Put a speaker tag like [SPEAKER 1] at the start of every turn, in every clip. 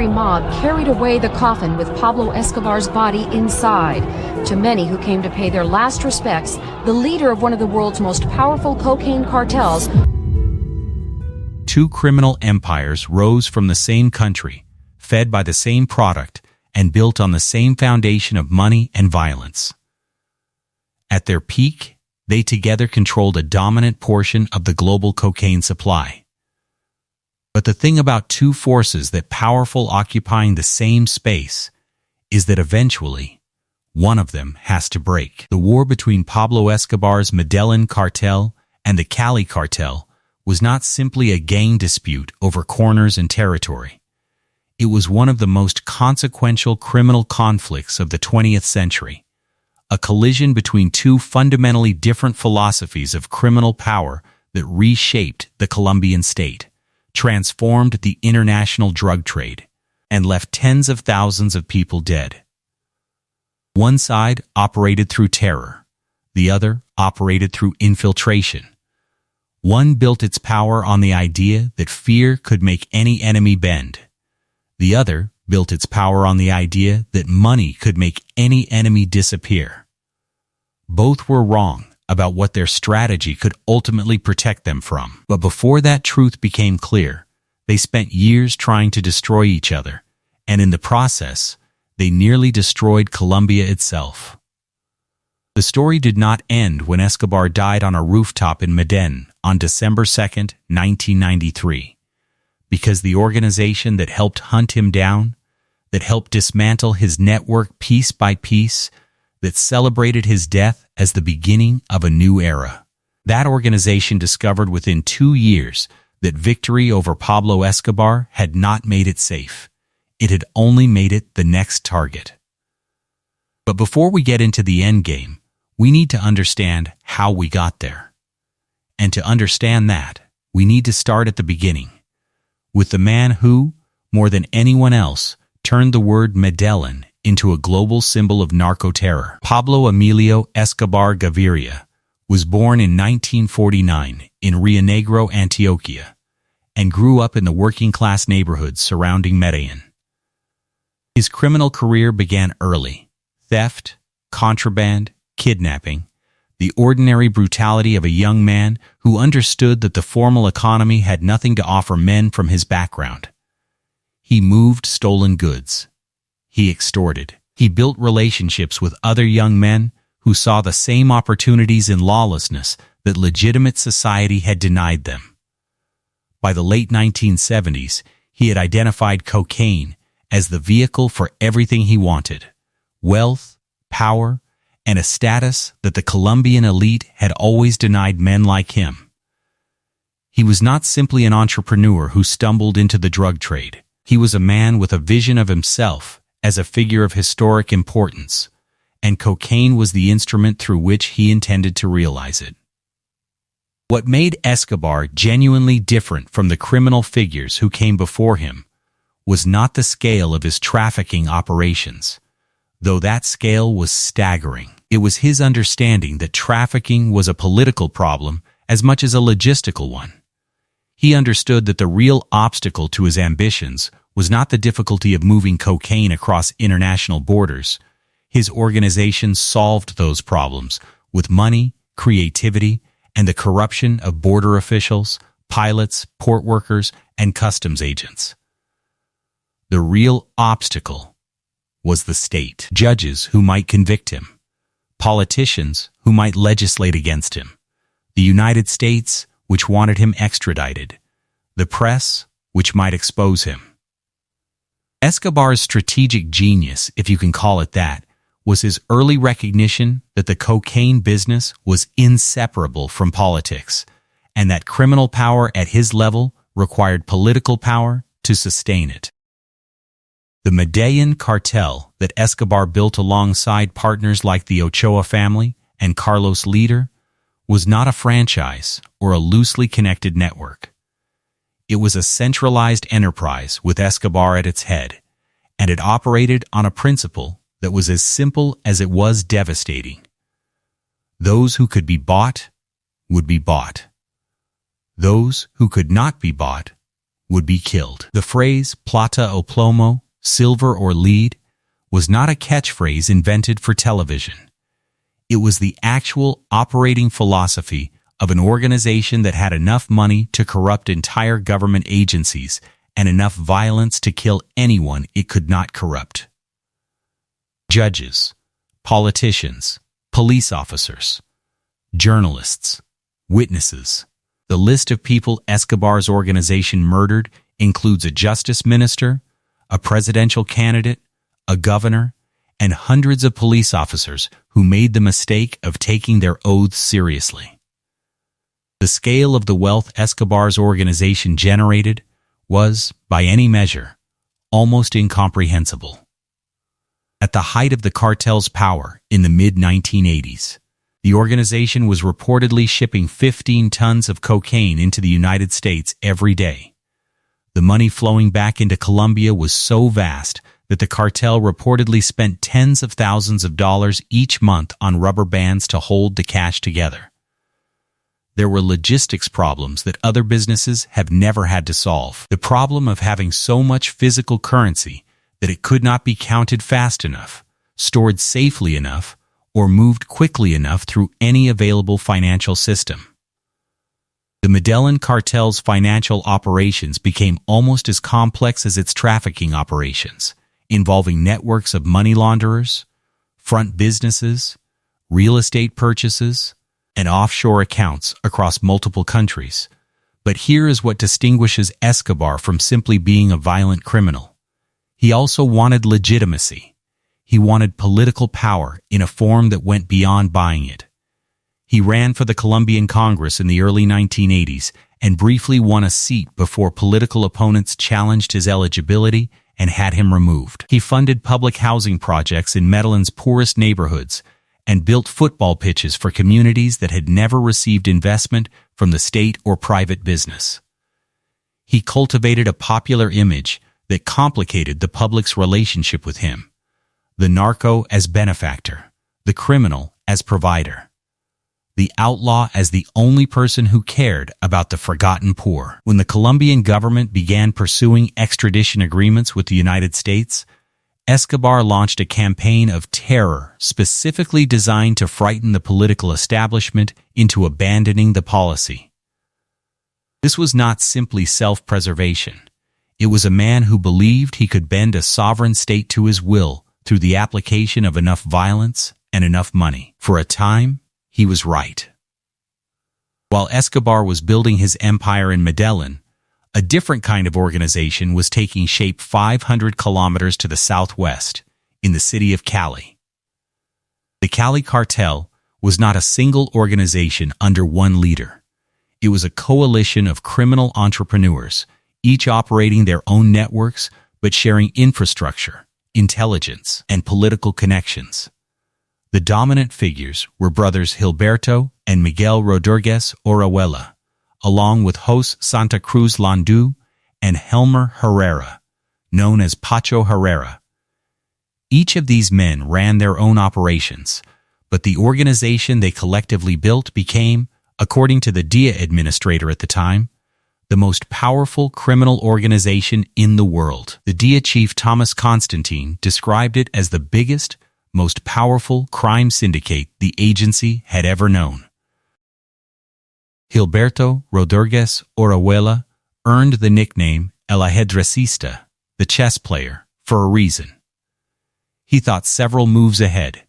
[SPEAKER 1] angry mob carried away the coffin with Pablo Escobar's body inside. To many who came to pay their last respects, the leader of one of the world's most powerful cocaine cartels.
[SPEAKER 2] Two criminal empires rose from the same country, fed by the same product, and built on the same foundation of money and violence. At their peak, they together controlled a dominant portion of the global cocaine supply. But the thing about two forces that powerful occupying the same space is that eventually, one of them has to break. The war between Pablo Escobar's Medellín cartel and the Cali Cartel was not simply a gang dispute over corners and territory. It was one of the most consequential criminal conflicts of the 20th century, a collision between two fundamentally different philosophies of criminal power that reshaped the Colombian state, transformed the international drug trade, and left tens of thousands of people dead. One side operated through terror, the other operated through infiltration. One built its power on the idea that fear could make any enemy bend. The other built its power on the idea that money could make any enemy disappear. Both were wrong about what their strategy could ultimately protect them from. But before that truth became clear, they spent years trying to destroy each other, and in the process, they nearly destroyed Colombia itself. The story did not end when Escobar died on a rooftop in Medellín on December 2, 1993, because the organization that helped hunt him down, that helped dismantle his network piece by piece, that celebrated his death as the beginning of a new era. That organization discovered within 2 years that victory over Pablo Escobar had not made it safe. It had only made it the next target. But before we get into the end game, we need to understand how we got there. And to understand that, we need to start at the beginning, with the man who, more than anyone else, turned the word Medellín into a global symbol of narco-terror. Pablo Emilio Escobar Gaviria was born in 1949 in Rio Negro, Antioquia, and grew up in the working-class neighborhoods surrounding Medellín. His criminal career began early. Theft, contraband, kidnapping, the ordinary brutality of a young man who understood that the formal economy had nothing to offer men from his background. He moved stolen goods. He extorted. He built relationships with other young men who saw the same opportunities in lawlessness that legitimate society had denied them. By the late 1970s, he had identified cocaine as the vehicle for everything he wanted: wealth, power, and a status that the Colombian elite had always denied men like him. He was not simply an entrepreneur who stumbled into the drug trade. He was a man with a vision of himself as a figure of historic importance, and cocaine was the instrument through which he intended to realize it. What made Escobar genuinely different from the criminal figures who came before him was not the scale of his trafficking operations, though that scale was staggering. It was his understanding that trafficking was a political problem as much as a logistical one. He understood that the real obstacle to his ambitions was not the difficulty of moving cocaine across international borders. His organization solved those problems with money, creativity, and the corruption of border officials, pilots, port workers, and customs agents. The real obstacle was the state. Judges who might convict him, politicians who might legislate against him, the United States, which wanted him extradited, the press, which might expose him. Escobar's strategic genius, if you can call it that, was his early recognition that the cocaine business was inseparable from politics, and that criminal power at his level required political power to sustain it. The Medellín cartel that Escobar built alongside partners like the Ochoa family and Carlos Leader was not a franchise or a loosely connected network. It was a centralized enterprise with Escobar at its head, and it operated on a principle that was as simple as it was devastating. Those who could be bought would be bought. Those who could not be bought would be killed. The phrase plata o plomo, silver or lead, was not a catchphrase invented for television. It was the actual operating philosophy of an organization that had enough money to corrupt entire government agencies and enough violence to kill anyone it could not corrupt. Judges, politicians, police officers, journalists, witnesses. The list of people Escobar's organization murdered includes a justice minister, a presidential candidate, a governor, and hundreds of police officers who made the mistake of taking their oaths seriously. The scale of the wealth Escobar's organization generated was, by any measure, almost incomprehensible. At the height of the cartel's power in the mid-1980s, the organization was reportedly shipping 15 tons of cocaine into the United States every day. The money flowing back into Colombia was so vast that the cartel reportedly spent tens of thousands of dollars each month on rubber bands to hold the cash together. There were logistics problems that other businesses have never had to solve. The problem of having so much physical currency that it could not be counted fast enough, stored safely enough, or moved quickly enough through any available financial system. The Medellin cartel's financial operations became almost as complex as its trafficking operations, involving networks of money launderers, front businesses, real estate purchases, and offshore accounts across multiple countries. But here is what distinguishes Escobar from simply being a violent criminal. He also wanted legitimacy. He wanted political power in a form that went beyond buying it. He ran for the Colombian Congress in the early 1980s and briefly won a seat before political opponents challenged his eligibility and had him removed. He funded public housing projects in Medellin's poorest neighborhoods and built football pitches for communities that had never received investment from the state or private business. He cultivated a popular image that complicated the public's relationship with him. The narco as benefactor, the criminal as provider, the outlaw as the only person who cared about the forgotten poor. When the Colombian government began pursuing extradition agreements with the United States, Escobar launched a campaign of terror specifically designed to frighten the political establishment into abandoning the policy. This was not simply self-preservation. It was a man who believed he could bend a sovereign state to his will through the application of enough violence and enough money. For a time, he was right. While Escobar was building his empire in Medellin, a different kind of organization was taking shape 500 kilometers to the southwest, in the city of Cali. The Cali Cartel was not a single organization under one leader. It was a coalition of criminal entrepreneurs, each operating their own networks but sharing infrastructure, intelligence, and political connections. The dominant figures were brothers Gilberto and Miguel Rodriguez Orihuela, along with Jose Santa Cruz Landu and Helmer Herrera, known as Pacho Herrera. Each of these men ran their own operations, but the organization they collectively built became, according to the DIA administrator at the time, the most powerful criminal organization in the world. The DIA chief Thomas Constantine described it as the biggest, most powerful crime syndicate the agency had ever known. Gilberto Rodriguez Orihuela earned the nickname El Ajedrecista, the chess player, for a reason. He thought several moves ahead.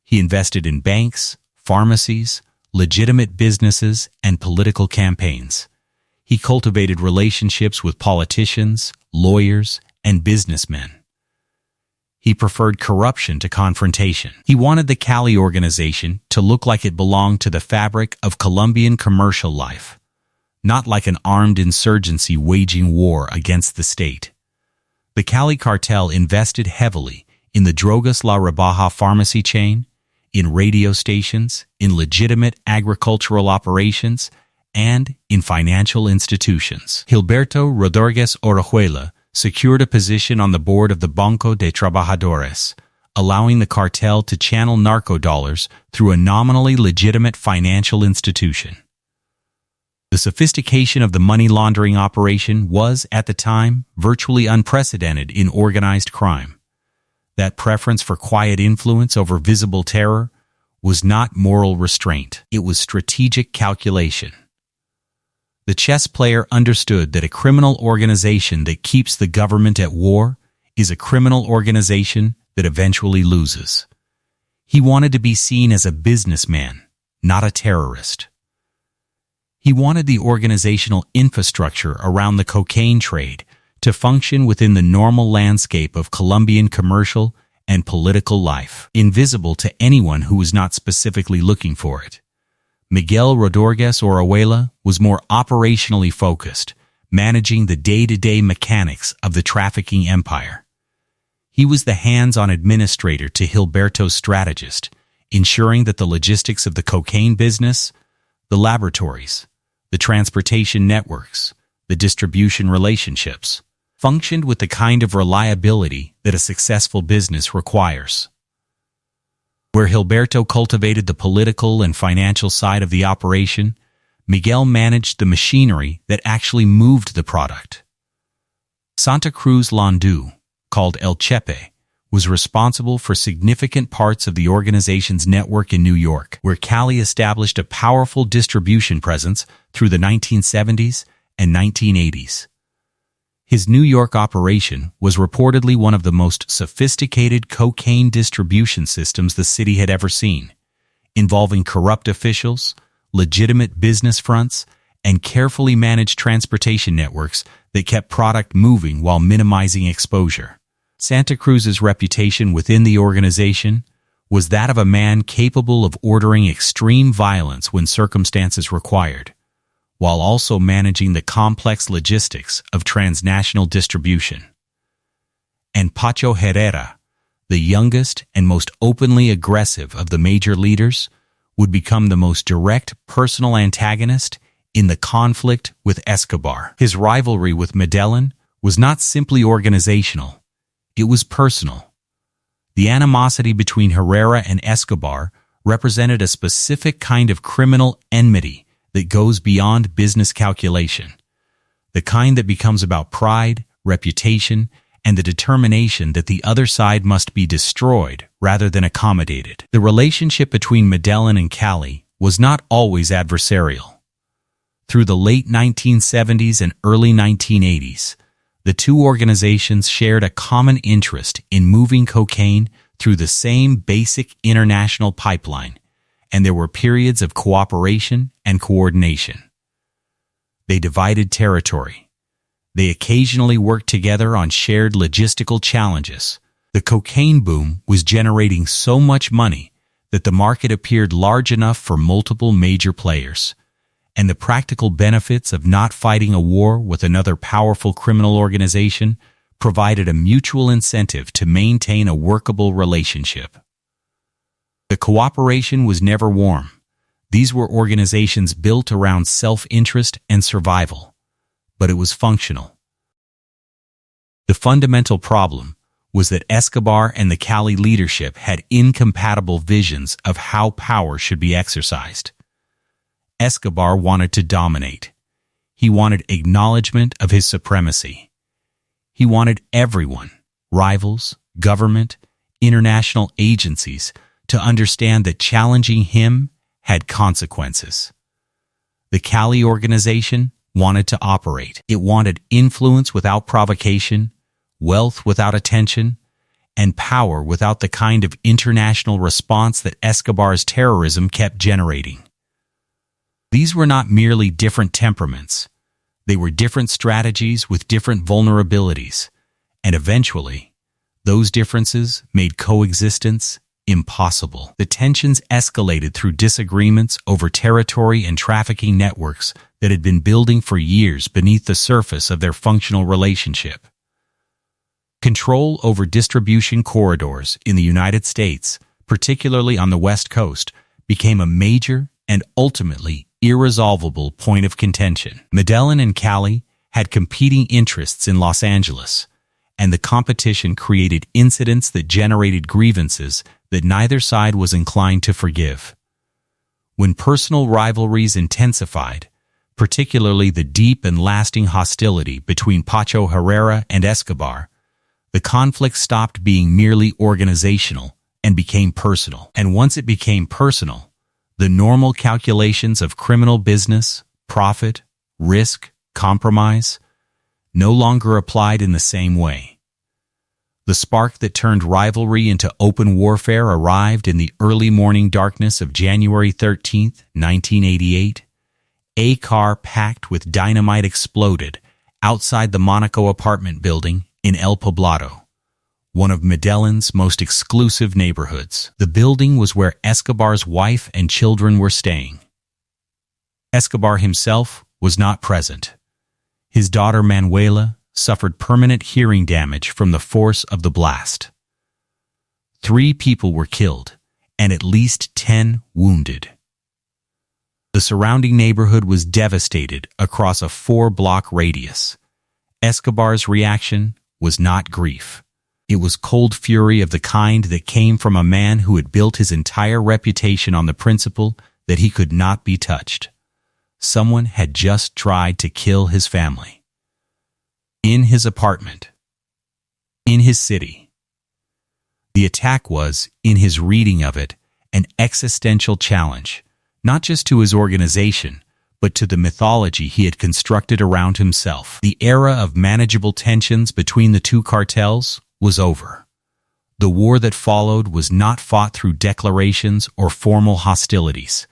[SPEAKER 2] He invested in banks, pharmacies, legitimate businesses, and political campaigns. He cultivated relationships with politicians, lawyers, and businessmen. He preferred corruption to confrontation. He wanted the Cali organization to look like it belonged to the fabric of Colombian commercial life, not like an armed insurgency waging war against the state. The Cali Cartel invested heavily in the Drogas La Rebaja pharmacy chain, in radio stations, in legitimate agricultural operations, and in financial institutions. Gilberto Rodriguez Orihuela secured a position on the board of the Banco de Trabajadores, allowing the cartel to channel narco dollars through a nominally legitimate financial institution. The sophistication of the money laundering operation was, at the time, virtually unprecedented in organized crime. That preference for quiet influence over visible terror was not moral restraint. It was strategic calculation. The chess player understood that a criminal organization that keeps the government at war is a criminal organization that eventually loses. He wanted to be seen as a businessman, not a terrorist. He wanted the organizational infrastructure around the cocaine trade to function within the normal landscape of Colombian commercial and political life, invisible to anyone who was not specifically looking for it. Miguel Rodriguez Orihuela was more operationally focused, managing the day-to-day mechanics of the trafficking empire. He was the hands-on administrator to Gilberto's strategist, ensuring that the logistics of the cocaine business, the laboratories, the transportation networks, the distribution relationships, functioned with the kind of reliability that a successful business requires. Where Gilberto cultivated the political and financial side of the operation, Miguel managed the machinery that actually moved the product. Santa Cruz Landu, called El Chepe, was responsible for significant parts of the organization's network in New York, where Cali established a powerful distribution presence through the 1970s and 1980s. His New York operation was reportedly one of the most sophisticated cocaine distribution systems the city had ever seen, involving corrupt officials, legitimate business fronts, and carefully managed transportation networks that kept product moving while minimizing exposure. Santa Cruz's reputation within the organization was that of a man capable of ordering extreme violence when circumstances required, while also managing the complex logistics of transnational distribution. And Pacho Herrera, the youngest and most openly aggressive of the major leaders, would become the most direct personal antagonist in the conflict with Escobar. His rivalry with Medellín was not simply organizational. It was personal. The animosity between Herrera and Escobar represented a specific kind of criminal enmity that goes beyond business calculation, the kind that becomes about pride, reputation, and the determination that the other side must be destroyed rather than accommodated. The relationship between Medellín and Cali was not always adversarial. Through the late 1970s and early 1980s, the two organizations shared a common interest in moving cocaine through the same basic international pipeline, and there were periods of cooperation and coordination. They divided territory. They occasionally worked together on shared logistical challenges. The cocaine boom was generating so much money that the market appeared large enough for multiple major players, and the practical benefits of not fighting a war with another powerful criminal organization provided a mutual incentive to maintain a workable relationship. The cooperation was never warm. These were organizations built around self-interest and survival, but it was functional. The fundamental problem was that Escobar and the Cali leadership had incompatible visions of how power should be exercised. Escobar wanted to dominate. He wanted acknowledgement of his supremacy. He wanted everyone, rivals, government, international agencies, to understand that challenging him had consequences. The Cali organization wanted to operate. It wanted influence without provocation, wealth without attention, and power without the kind of international response that Escobar's terrorism kept generating. These were not merely different temperaments. They were different strategies with different vulnerabilities, and eventually, those differences made coexistence impossible. The tensions escalated through disagreements over territory and trafficking networks that had been building for years beneath the surface of their functional relationship. Control over distribution corridors in the United States, particularly on the West Coast, became a major and ultimately irresolvable point of contention. Medellín and Cali had competing interests in Los Angeles, and the competition created incidents that generated grievances that neither side was inclined to forgive. When personal rivalries intensified, particularly the deep and lasting hostility between Pacho Herrera and Escobar, the conflict stopped being merely organizational and became personal. And once it became personal, the normal calculations of criminal business, profit, risk, compromise, no longer applied in the same way. The spark that turned rivalry into open warfare arrived in the early morning darkness of January 13, 1988. A car packed with dynamite exploded outside the Monaco apartment building in El Poblado, one of Medellin's most exclusive neighborhoods. The building was where Escobar's wife and children were staying. Escobar himself was not present. His daughter Manuela suffered permanent hearing damage from the force of the blast. 3 people were killed and at least 10 wounded. The surrounding neighborhood was devastated across a 4-block radius. Escobar's reaction was not grief. It was cold fury of the kind that came from a man who had built his entire reputation on the principle that he could not be touched. Someone had just tried to kill his family. In his apartment. In his city. The attack was, in his reading of it, an existential challenge, not just to his organization, but to the mythology he had constructed around himself. The era of manageable tensions between the 2 cartels was over. The war that followed was not fought through declarations or formal hostilities.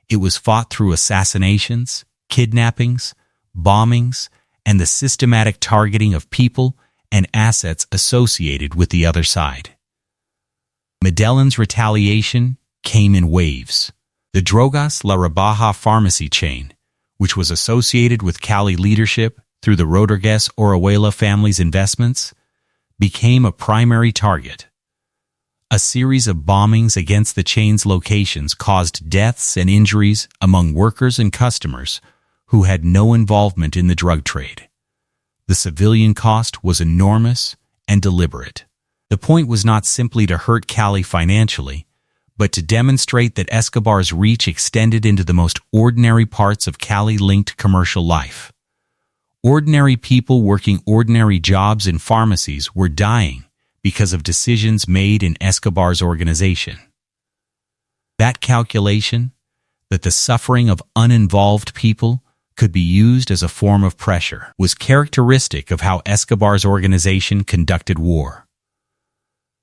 [SPEAKER 2] It was fought through assassinations, kidnappings, bombings, and the systematic targeting of people and assets associated with the other side. Medellin's retaliation came in waves. The Drogas La Rebaja pharmacy chain, which was associated with Cali leadership through the Rodriguez Orihuela family's investments, became a primary target. A series of bombings against the chain's locations caused deaths and injuries among workers and customers who had no involvement in the drug trade. The civilian cost was enormous and deliberate. The point was not simply to hurt Cali financially, but to demonstrate that Escobar's reach extended into the most ordinary parts of Cali-linked commercial life. Ordinary people working ordinary jobs in pharmacies were dying because of decisions made in Escobar's organization. That calculation, that the suffering of uninvolved people could be used as a form of pressure, was characteristic of how Escobar's organization conducted war.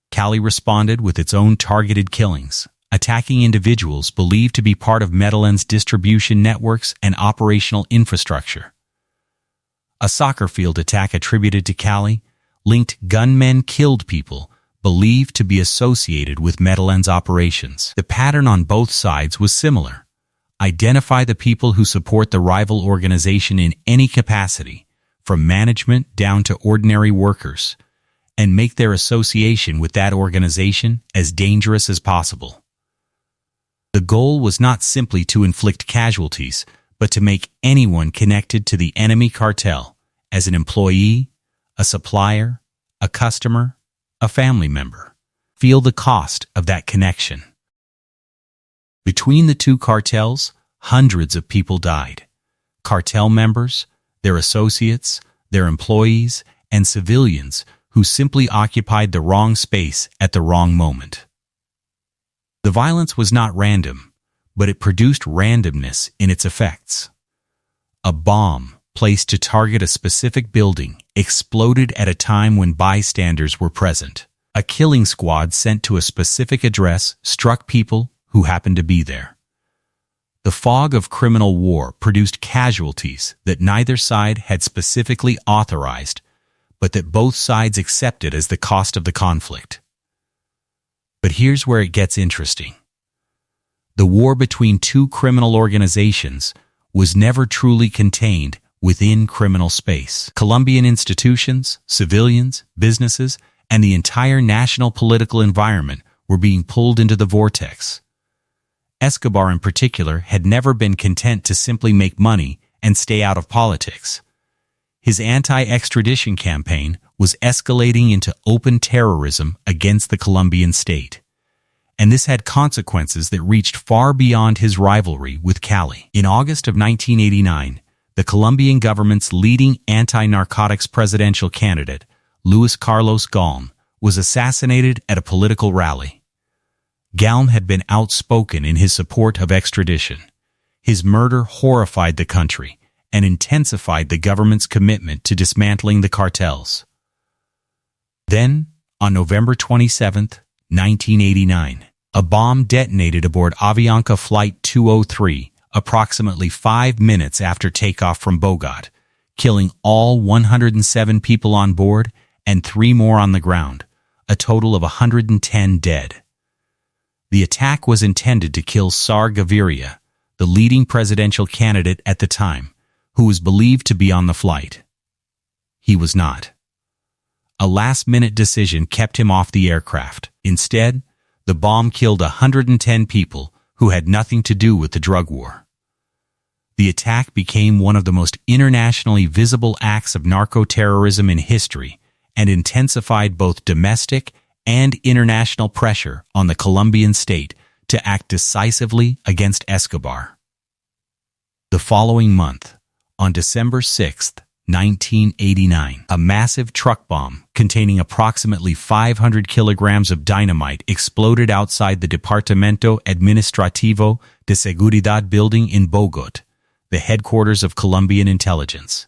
[SPEAKER 2] Cali responded with its own targeted killings, attacking individuals believed to be part of Medellin's distribution networks and operational infrastructure. A soccer field attack attributed to Cali linked gunmen killed people believed to be associated with Medellin's operations. The pattern on both sides was similar. Identify the people who support the rival organization in any capacity, from management down to ordinary workers, and make their association with that organization as dangerous as possible. The goal was not simply to inflict casualties, but to make anyone connected to the enemy cartel, as an employee, a supplier, a customer, a family member, feel the cost of that connection. Between the 2 cartels, hundreds of people died. Cartel members, their associates, their employees, and civilians who simply occupied the wrong space at the wrong moment. The violence was not random, but it produced randomness in its effects. A bomb placed to target a specific building exploded at a time when bystanders were present. A killing squad sent to a specific address struck people who happened to be there. The fog of criminal war produced casualties that neither side had specifically authorized, but that both sides accepted as the cost of the conflict. But here's where it gets interesting. The war between 2 criminal organizations was never truly contained within criminal space. Colombian institutions, civilians, businesses, and the entire national political environment were being pulled into the vortex. Escobar in particular had never been content to simply make money and stay out of politics. His anti-extradition campaign was escalating into open terrorism against the Colombian state. And this had consequences that reached far beyond his rivalry with Cali. In August of 1989, the Colombian government's leading anti-narcotics presidential candidate, Luis Carlos Galm, was assassinated at a political rally. Galm had been outspoken in his support of extradition. His murder horrified the country and intensified the government's commitment to dismantling the cartels. Then, on November 27, 1989, a bomb detonated aboard Avianca Flight 203 approximately 5 minutes after takeoff from Bogotá, killing all 107 people on board and 3 more on the ground, a total of 110 dead. The attack was intended to kill Sar Gaviria, the leading presidential candidate at the time, who was believed to be on the flight. He was not. A last-minute decision kept him off the aircraft. Instead, the bomb killed 110 people who had nothing to do with the drug war. The attack became one of the most internationally visible acts of narco-terrorism in history and intensified both domestic and international pressure on the Colombian state to act decisively against Escobar. The following month, on December 6, 1989, a massive truck bomb containing approximately 500 kilograms of dynamite exploded outside the Departamento Administrativo de Seguridad building in Bogotá, the headquarters of Colombian intelligence.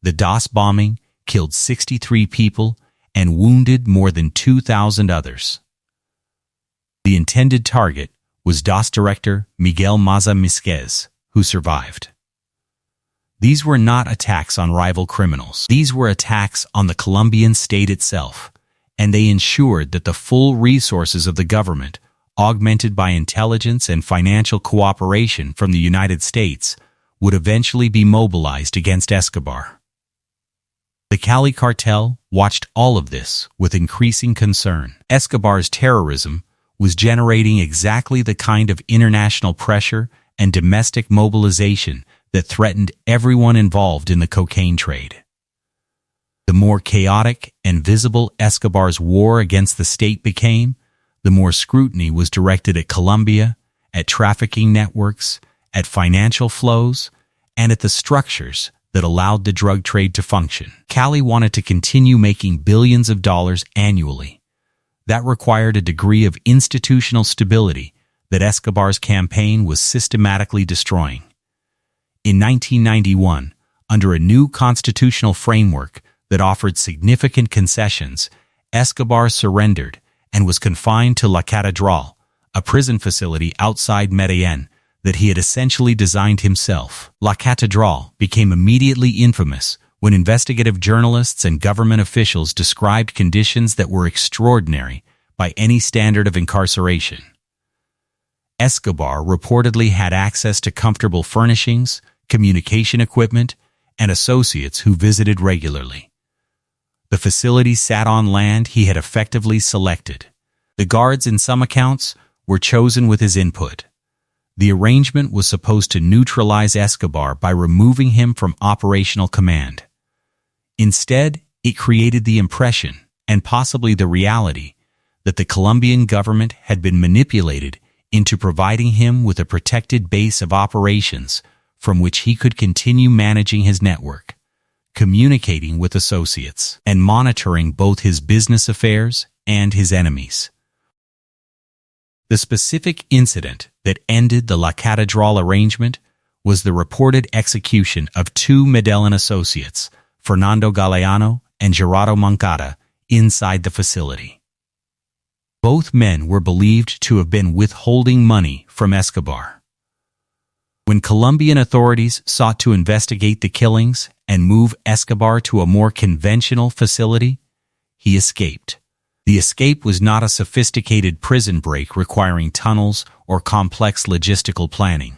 [SPEAKER 2] The DOS bombing killed 63 people and wounded more than 2,000 others. The intended target was DOS director Miguel Maza Misquez, who survived. These were not attacks on rival criminals. These were attacks on the Colombian state itself, and they ensured that the full resources of the government, augmented by intelligence and financial cooperation from the United States, would eventually be mobilized against Escobar. The Cali Cartel watched all of this with increasing concern. Escobar's terrorism was generating exactly the kind of international pressure and domestic mobilization that threatened everyone involved in the cocaine trade. The more chaotic and visible Escobar's war against the state became, the more scrutiny was directed at Colombia, at trafficking networks, at financial flows, and at the structures that allowed the drug trade to function. Cali wanted to continue making billions of dollars annually. That required a degree of institutional stability that Escobar's campaign was systematically destroying. In 1991, under a new constitutional framework that offered significant concessions, Escobar surrendered and was confined to La Catedral, a prison facility outside Medellín that he had essentially designed himself. La Catedral became immediately infamous when investigative journalists and government officials described conditions that were extraordinary by any standard of incarceration. Escobar reportedly had access to comfortable furnishings, communication equipment, and associates who visited regularly. The facility sat on land he had effectively selected. The guards, in some accounts, were chosen with his input. The arrangement was supposed to neutralize Escobar by removing him from operational command. Instead, it created the impression, and possibly the reality, that the Colombian government had been manipulated into providing him with a protected base of operations from which he could continue managing his network, communicating with associates, and monitoring both his business affairs and his enemies. The specific incident that ended the La Catedral arrangement was the reported execution of 2 Medellín associates, Fernando Galeano and Gerardo Moncada, inside the facility. Both men were believed to have been withholding money from Escobar. When Colombian authorities sought to investigate the killings and move Escobar to a more conventional facility, he escaped. The escape was not a sophisticated prison break requiring tunnels or complex logistical planning.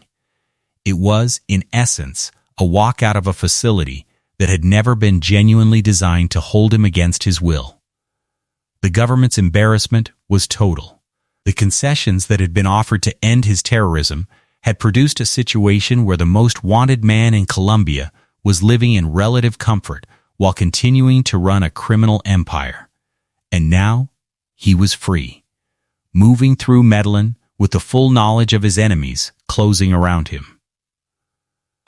[SPEAKER 2] It was, in essence, a walk out of a facility that had never been genuinely designed to hold him against his will. The government's embarrassment was total. The concessions that had been offered to end his terrorism had produced a situation where the most wanted man in Colombia was living in relative comfort while continuing to run a criminal empire. And now, he was free, moving through Medellín with the full knowledge of his enemies closing around him.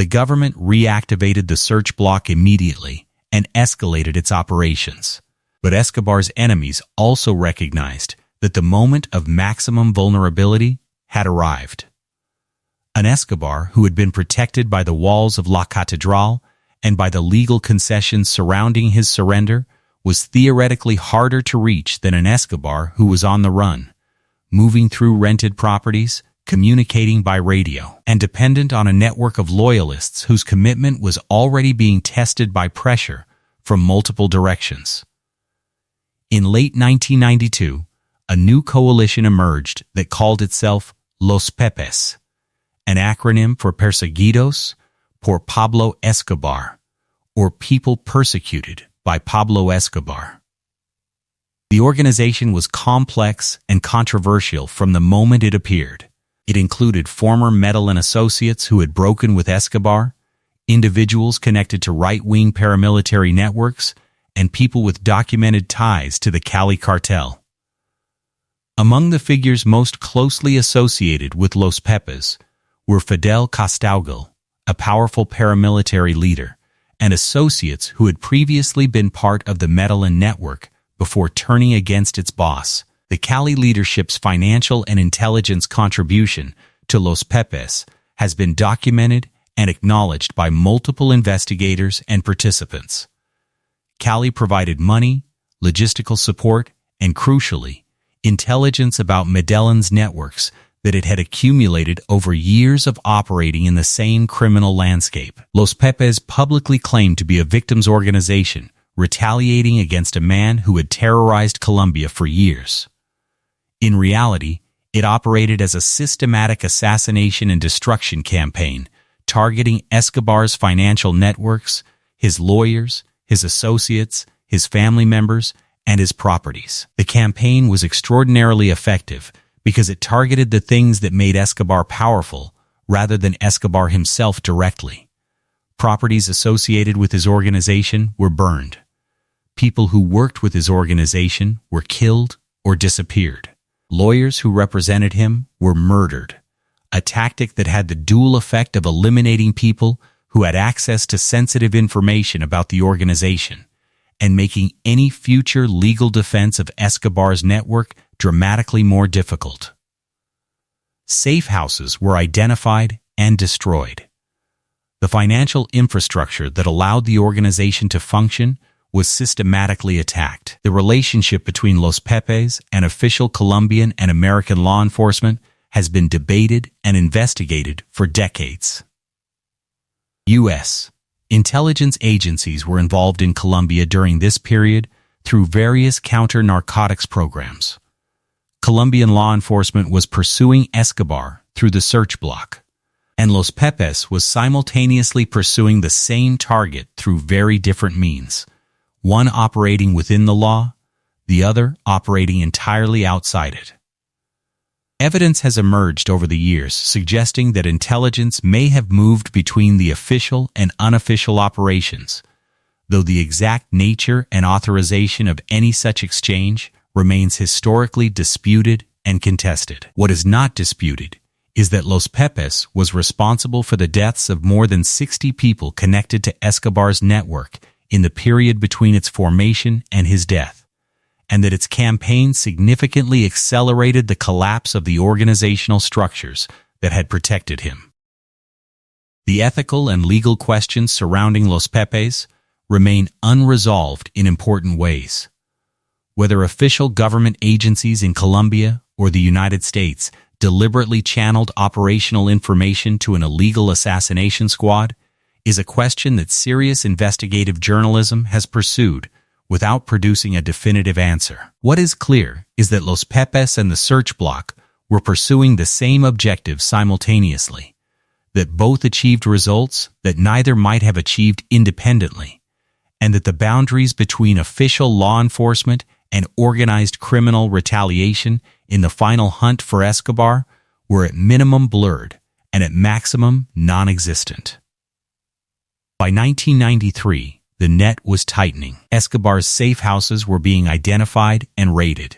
[SPEAKER 2] The government reactivated the search block immediately and escalated its operations. But Escobar's enemies also recognized that the moment of maximum vulnerability had arrived. An Escobar who had been protected by the walls of La Catedral and by the legal concessions surrounding his surrender was theoretically harder to reach than an Escobar who was on the run, moving through rented properties, communicating by radio, and dependent on a network of loyalists whose commitment was already being tested by pressure from multiple directions. In late 1992, a new coalition emerged that called itself Los Pepes, an acronym for Perseguidos por Pablo Escobar, or People Persecuted by Pablo Escobar. The organization was complex and controversial from the moment it appeared. It included former Medellín associates who had broken with Escobar, individuals connected to right-wing paramilitary networks, and people with documented ties to the Cali Cartel. Among the figures most closely associated with Los Pepes were Fidel Castalgel, a powerful paramilitary leader, and associates who had previously been part of the Medellín network before turning against its boss. The Cali leadership's financial and intelligence contribution to Los Pepes has been documented and acknowledged by multiple investigators and participants. Cali provided money, logistical support, and crucially, intelligence about Medellín's networks that it had accumulated over years of operating in the same criminal landscape. Los Pepes publicly claimed to be a victims organization, retaliating against a man who had terrorized Colombia for years. In reality, it operated as a systematic assassination and destruction campaign, targeting Escobar's financial networks, his lawyers, his associates, his family members, and his properties. The campaign was extraordinarily effective because it targeted the things that made Escobar powerful rather than Escobar himself directly. Properties associated with his organization were burned. People who worked with his organization were killed or disappeared. Lawyers who represented him were murdered, a tactic that had the dual effect of eliminating people who had access to sensitive information about the organization and making any future legal defense of Escobar's network dramatically more difficult. Safe houses were identified and destroyed. The financial infrastructure that allowed the organization to function was systematically attacked. The relationship between Los Pepes and official Colombian and American law enforcement has been debated and investigated for decades. U.S. intelligence agencies were involved in Colombia during this period through various counter-narcotics programs. Colombian law enforcement was pursuing Escobar through the search block, and Los Pepes was simultaneously pursuing the same target through very different means, one operating within the law, the other operating entirely outside it. Evidence has emerged over the years suggesting that intelligence may have moved between the official and unofficial operations, though the exact nature and authorization of any such exchange remains historically disputed and contested. What is not disputed is that Los Pepes was responsible for the deaths of more than 60 people connected to Escobar's network in the period between its formation and his death, and that its campaign significantly accelerated the collapse of the organizational structures that had protected him. The ethical and legal questions surrounding Los Pepes remain unresolved in important ways. Whether official government agencies in Colombia or the United States deliberately channeled operational information to an illegal assassination squad is a question that serious investigative journalism has pursued without producing a definitive answer. What is clear is that Los Pepes and the search block were pursuing the same objectives simultaneously, that both achieved results that neither might have achieved independently, and that the boundaries between official law enforcement and organized criminal retaliation in the final hunt for Escobar were at minimum blurred and at maximum non-existent. By 1993, the net was tightening. Escobar's safe houses were being identified and raided.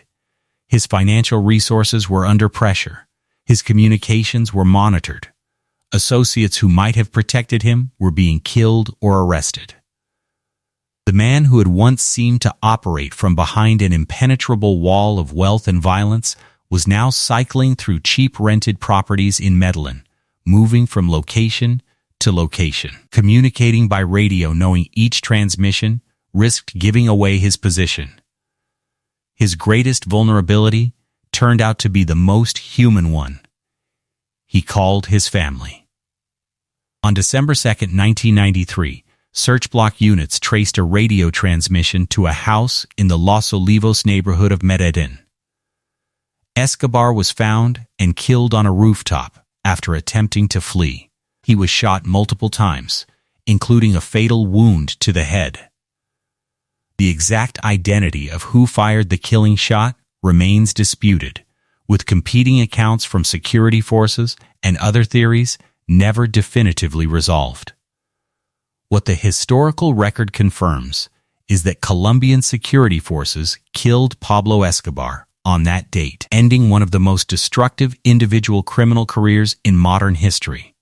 [SPEAKER 2] His financial resources were under pressure. His communications were monitored. Associates who might have protected him were being killed or arrested. The man who had once seemed to operate from behind an impenetrable wall of wealth and violence was now cycling through cheap rented properties in Medellín, moving from location to location. Communicating by radio, knowing each transmission risked giving away his position. His greatest vulnerability turned out to be the most human one. He called his family. On December 2, 1993, search block units traced a radio transmission to a house in the Los Olivos neighborhood of Medellín. Escobar was found and killed on a rooftop after attempting to flee. He was shot multiple times, including a fatal wound to the head. The exact identity of who fired the killing shot remains disputed, with competing accounts from security forces and other theories never definitively resolved. What the historical record confirms is that Colombian security forces killed Pablo Escobar on that date, ending one of the most destructive individual criminal careers in modern history.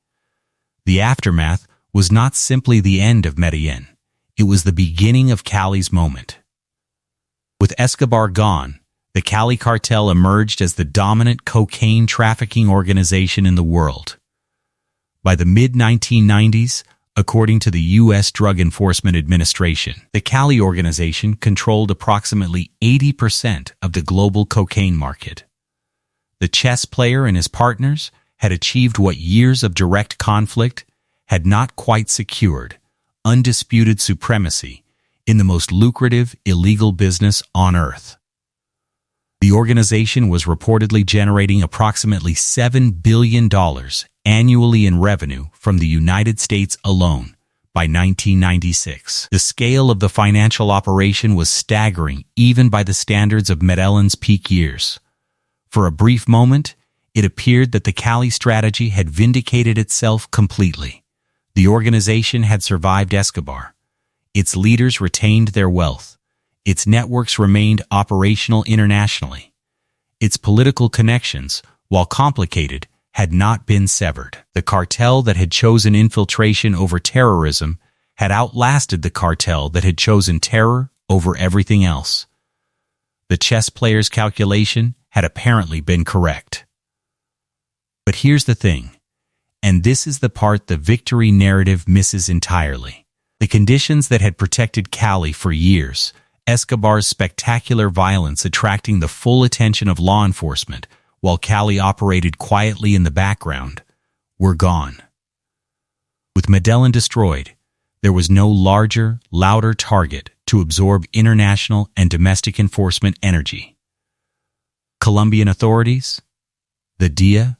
[SPEAKER 2] The aftermath was not simply the end of Medellín, it was the beginning of Cali's moment. With Escobar gone, the Cali Cartel emerged as the dominant cocaine trafficking organization in the world. By the mid-1990s, according to the U.S. Drug Enforcement Administration, the Cali organization controlled approximately 80% of the global cocaine market. The chess player and his partners had achieved what years of direct conflict had not quite secured: undisputed supremacy in the most lucrative illegal business on earth. The organization was reportedly generating approximately $7 billion annually in revenue from the United States alone by 1996. The scale of the financial operation was staggering even by the standards of Medellín's peak years. For a brief moment, it appeared that the Cali strategy had vindicated itself completely. The organization had survived Escobar. Its leaders retained their wealth. Its networks remained operational internationally. Its political connections, while complicated, had not been severed. The cartel that had chosen infiltration over terrorism had outlasted the cartel that had chosen terror over everything else. The chess player's calculation had apparently been correct. But here's the thing, and this is the part the victory narrative misses entirely. The conditions that had protected Cali for years, Escobar's spectacular violence attracting the full attention of law enforcement while Cali operated quietly in the background, were gone. With Medellín destroyed, there was no larger, louder target to absorb international and domestic enforcement energy. Colombian authorities, the DEA,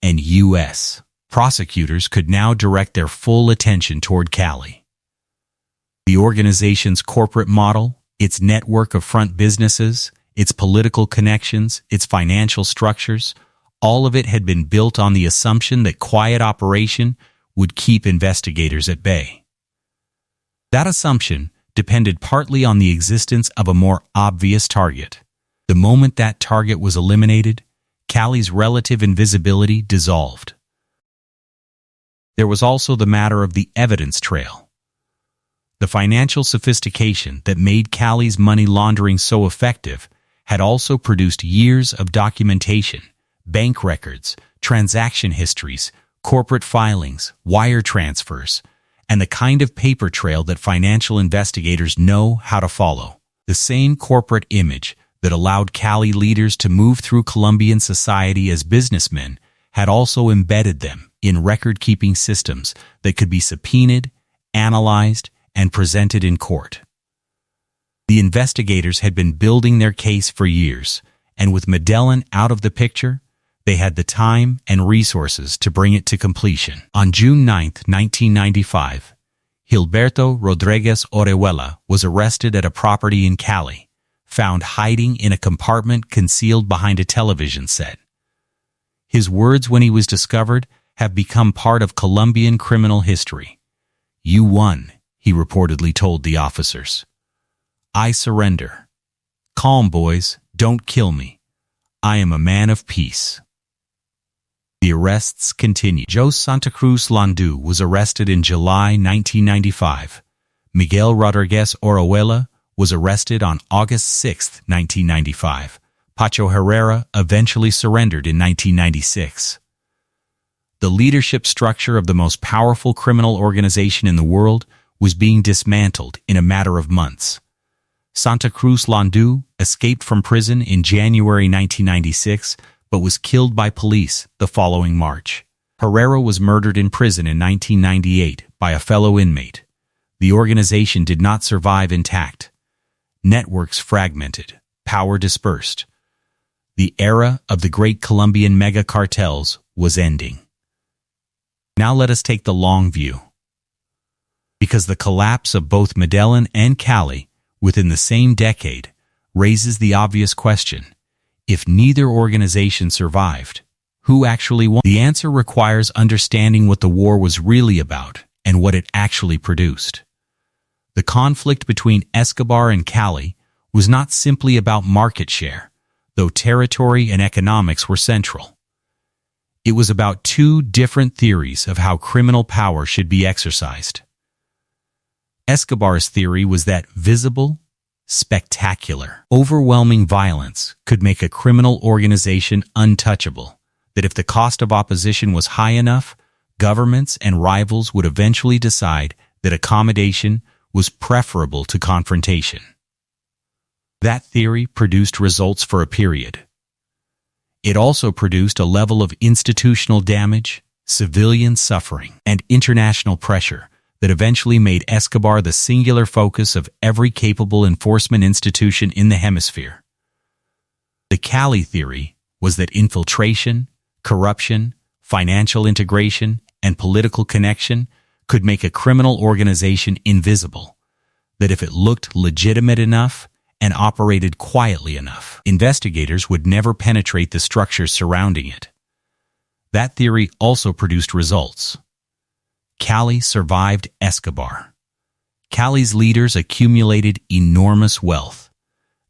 [SPEAKER 2] and U.S. prosecutors could now direct their full attention toward Cali. The organization's corporate model, its network of front businesses, its political connections, its financial structures, all of it had been built on the assumption that quiet operation would keep investigators at bay. That assumption depended partly on the existence of a more obvious target. The moment that target was eliminated, Cali's relative invisibility dissolved. There was also the matter of the evidence trail. The financial sophistication that made Cali's money laundering so effective had also produced years of documentation, bank records, transaction histories, corporate filings, wire transfers, and the kind of paper trail that financial investigators know how to follow. The same corporate image that allowed Cali leaders to move through Colombian society as businessmen had also embedded them in record-keeping systems that could be subpoenaed, analyzed, and presented in court. The investigators had been building their case for years, and with Medellín out of the picture, they had the time and resources to bring it to completion. On June 9, 1995, Gilberto Rodríguez Orejuela was arrested at a property in Cali, found hiding in a compartment concealed behind a television set. His words when he was discovered have become part of Colombian criminal history. "You won," he reportedly told the officers. "I surrender. Calm, boys, don't kill me. I am a man of peace." The arrests continue. Jose Santa Cruz Landu was arrested in July 1995. Miguel Rodriguez Orihuela was arrested on August 6, 1995. Pacho Herrera eventually surrendered in 1996. The leadership structure of the most powerful criminal organization in the world was being dismantled in a matter of months. Santa Cruz Landu escaped from prison in January 1996, but was killed by police the following March. Herrera was murdered in prison in 1998 by a fellow inmate. The organization did not survive intact. Networks fragmented, power dispersed. The era of the great Colombian mega cartels was ending. Now let us take the long view. Because the collapse of both Medellín and Cali within the same decade raises the obvious question: if neither organization survived, who actually won? The answer requires understanding what the war was really about and what it actually produced. The conflict between Escobar and Cali was not simply about market share, though territory and economics were central. It was about two different theories of how criminal power should be exercised. Escobar's theory was that visible, spectacular, overwhelming violence could make a criminal organization untouchable, that if the cost of opposition was high enough, governments and rivals would eventually decide that accommodation was preferable to confrontation. That theory produced results for a period. It also produced a level of institutional damage, civilian suffering, and international pressure that eventually made Escobar the singular focus of every capable enforcement institution in the hemisphere. The Cali theory was that infiltration, corruption, financial integration, and political connection could make a criminal organization invisible, that if it looked legitimate enough and operated quietly enough, investigators would never penetrate the structures surrounding it. That theory also produced results. Cali survived Escobar. Cali's leaders accumulated enormous wealth.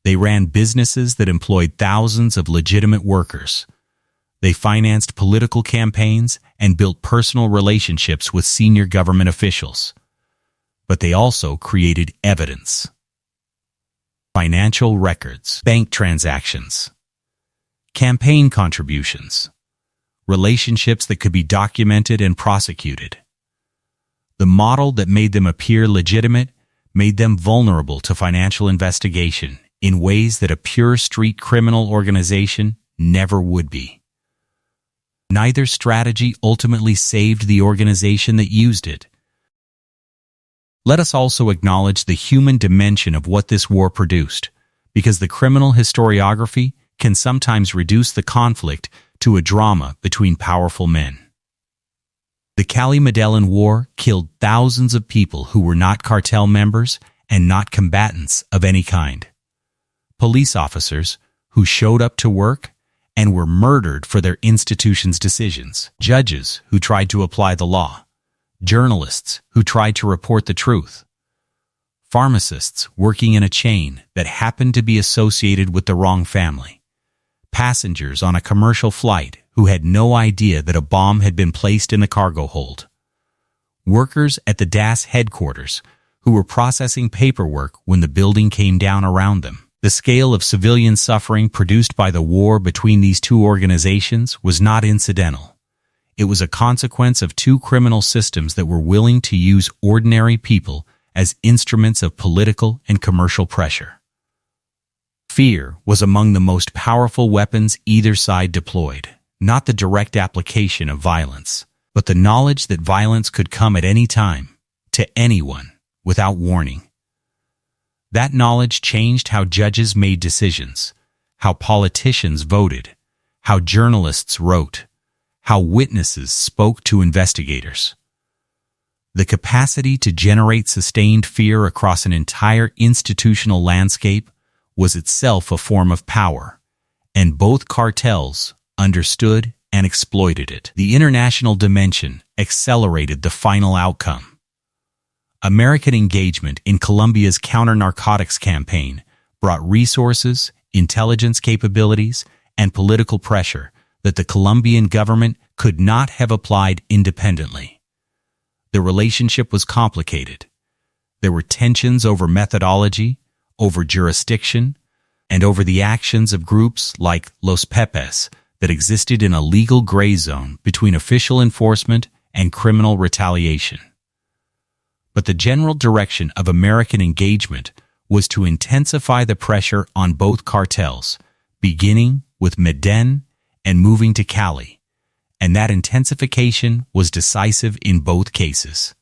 [SPEAKER 2] They ran businesses that employed thousands of legitimate workers. They financed political campaigns and built personal relationships with senior government officials. But they also created evidence. Financial records, bank transactions, campaign contributions, relationships that could be documented and prosecuted. The model that made them appear legitimate made them vulnerable to financial investigation in ways that a pure street criminal organization never would be. Neither strategy ultimately saved the organization that used it. Let us also acknowledge the human dimension of what this war produced, because the criminal historiography can sometimes reduce the conflict to a drama between powerful men. The Cali-Medellín War killed thousands of people who were not cartel members and not combatants of any kind. Police officers who showed up to work and were murdered for their institution's decisions. Judges who tried to apply the law. Journalists who tried to report the truth. Pharmacists working in a chain that happened to be associated with the wrong family. Passengers on a commercial flight who had no idea that a bomb had been placed in the cargo hold. Workers at the DAS headquarters who were processing paperwork when the building came down around them. The scale of civilian suffering produced by the war between these two organizations was not incidental. It was a consequence of two criminal systems that were willing to use ordinary people as instruments of political and commercial pressure. Fear was among the most powerful weapons either side deployed, not the direct application of violence, but the knowledge that violence could come at any time, to anyone, without warning. That knowledge changed how judges made decisions, how politicians voted, how journalists wrote, how witnesses spoke to investigators. The capacity to generate sustained fear across an entire institutional landscape was itself a form of power, and both cartels understood and exploited it. The international dimension accelerated the final outcome. American engagement in Colombia's counter-narcotics campaign brought resources, intelligence capabilities, and political pressure that the Colombian government could not have applied independently. The relationship was complicated. There were tensions over methodology, over jurisdiction, and over the actions of groups like Los Pepes that existed in a legal gray zone between official enforcement and criminal retaliation. But the general direction of American engagement was to intensify the pressure on both cartels, beginning with Medellín and moving to Cali, and that intensification was decisive in both cases.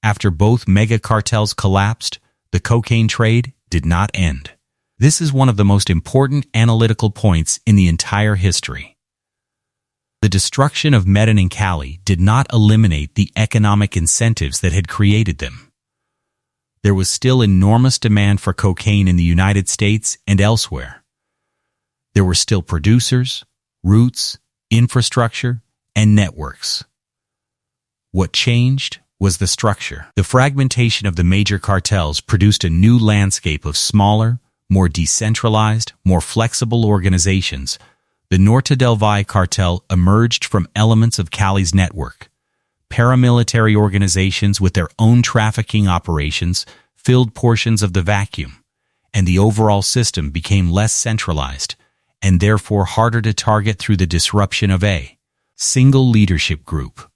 [SPEAKER 2] After both mega cartels collapsed, the cocaine trade did not end. This is one of the most important analytical points in the entire history. The destruction of Medellín and Cali did not eliminate the economic incentives that had created them. There was still enormous demand for cocaine in the United States and elsewhere. There were still producers, routes, infrastructure, and networks. What changed was the structure. The fragmentation of the major cartels produced a new landscape of smaller, more decentralized, more flexible organizations. The Norte del Valle cartel emerged from elements of Cali's network. Paramilitary organizations with their own trafficking operations filled portions of the vacuum, and the overall system became less centralized, and therefore harder to target through the disruption of a single leadership group.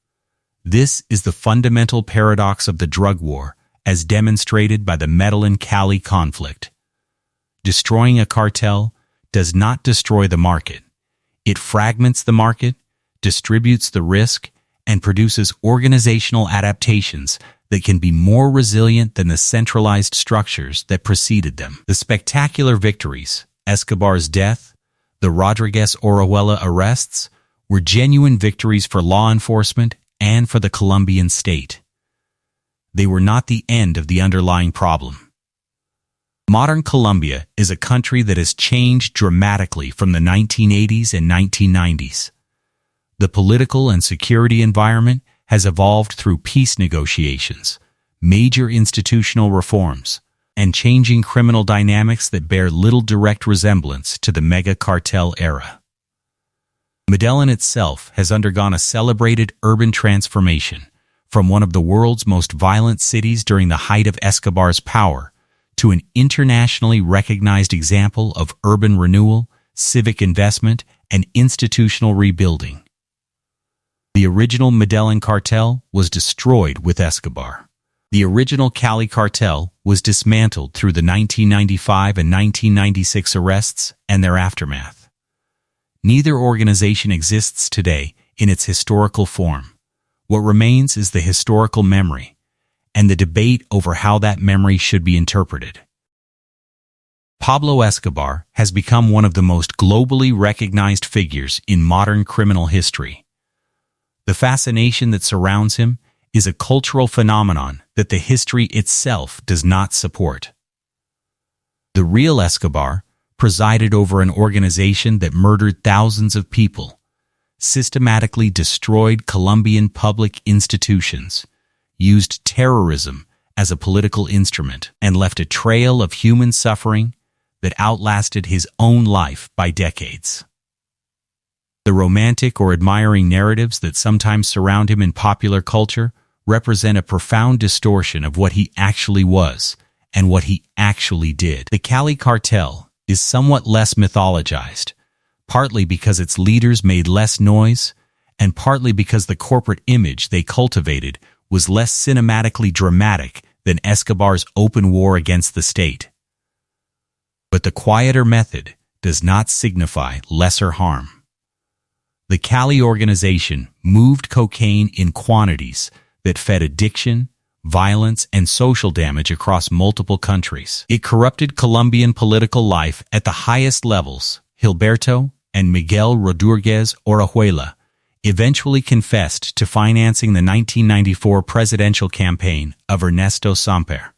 [SPEAKER 2] This is the fundamental paradox of the drug war, as demonstrated by the Medellín-Cali conflict. Destroying a cartel does not destroy the market. It fragments the market, distributes the risk, and produces organizational adaptations that can be more resilient than the centralized structures that preceded them. The spectacular victories, Escobar's death, the Rodriguez-Orihuela arrests, were genuine victories for law enforcement and for the Colombian state. They were not the end of the underlying problem. Modern Colombia is a country that has changed dramatically from the 1980s and 1990s. The political and security environment has evolved through peace negotiations, major institutional reforms, and changing criminal dynamics that bear little direct resemblance to the mega-cartel era. Medellín itself has undergone a celebrated urban transformation from one of the world's most violent cities during the height of Escobar's power to an internationally recognized example of urban renewal, civic investment, and institutional rebuilding. The original Medellín cartel was destroyed with Escobar. The original Cali Cartel was dismantled through the 1995 and 1996 arrests and their aftermath. Neither organization exists today in its historical form. What remains is the historical memory, and the debate over how that memory should be interpreted. Pablo Escobar has become one of the most globally recognized figures in modern criminal history. The fascination that surrounds him is a cultural phenomenon that the history itself does not support. The real Escobar presided over an organization that murdered thousands of people, systematically destroyed Colombian public institutions, used terrorism as a political instrument, and left a trail of human suffering that outlasted his own life by decades. The romantic or admiring narratives that sometimes surround him in popular culture represent a profound distortion of what he actually was and what he actually did. The Cali Cartel is somewhat less mythologized, partly because its leaders made less noise, and partly because the corporate image they cultivated was less cinematically dramatic than Escobar's open war against the state. But the quieter method does not signify lesser harm. The Cali organization moved cocaine in quantities that fed addiction, violence, and social damage across multiple countries. It corrupted Colombian political life at the highest levels. Gilberto and Miguel Rodríguez Orihuela eventually confessed to financing the 1994 presidential campaign of Ernesto Samper,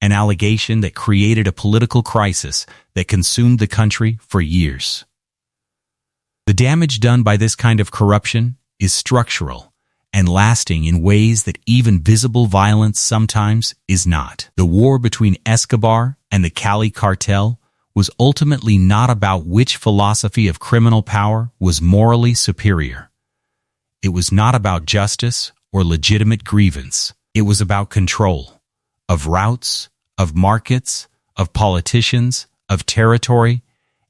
[SPEAKER 2] an allegation that created a political crisis that consumed the country for years. The damage done by this kind of corruption is structural and lasting in ways that even visible violence sometimes is not. The war between Escobar and the Cali Cartel was ultimately not about which philosophy of criminal power was morally superior. It was not about justice or legitimate grievance. It was about control of routes, of markets, of politicians, of territory,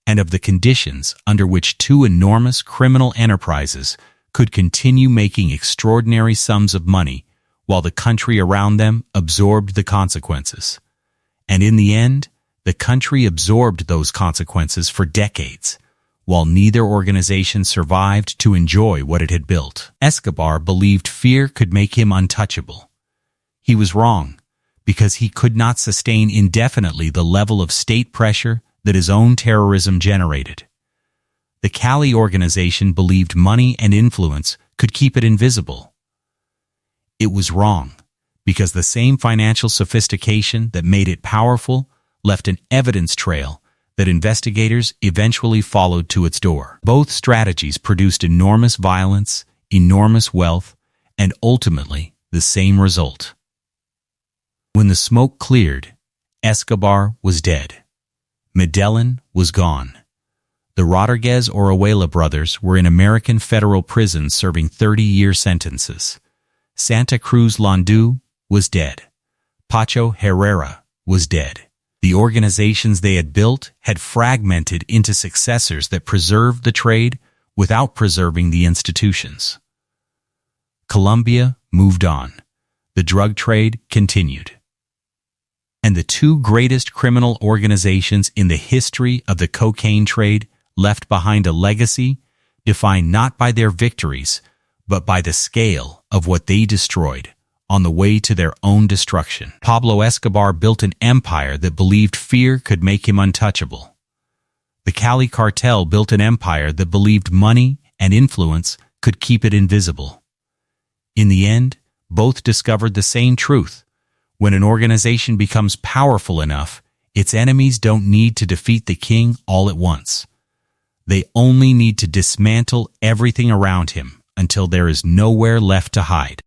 [SPEAKER 2] and of the conditions under which two enormous criminal enterprises could continue making extraordinary sums of money while the country around them absorbed the consequences. And in the end, the country absorbed those consequences for decades, while neither organization survived to enjoy what it had built. Escobar believed fear could make him untouchable. He was wrong, because he could not sustain indefinitely the level of state pressure that his own terrorism generated. The Cali organization believed money and influence could keep it invisible. It was wrong, because the same financial sophistication that made it powerful left an evidence trail that investigators eventually followed to its door. Both strategies produced enormous violence, enormous wealth, and ultimately the same result. When the smoke cleared, Escobar was dead. Medellín was gone. The Rodriguez-Oruela brothers were in American federal prisons serving 30-year sentences. Santa Cruz Landú was dead. Pacho Herrera was dead. The organizations they had built had fragmented into successors that preserved the trade without preserving the institutions. Colombia moved on. The drug trade continued. And the two greatest criminal organizations in the history of the cocaine trade left behind a legacy defined not by their victories, but by the scale of what they destroyed on the way to their own destruction. Pablo Escobar built an empire that believed fear could make him untouchable. The Cali Cartel built an empire that believed money and influence could keep it invisible. In the end, both discovered the same truth. When an organization becomes powerful enough, its enemies don't need to defeat the king all at once. They only need to dismantle everything around him until there is nowhere left to hide.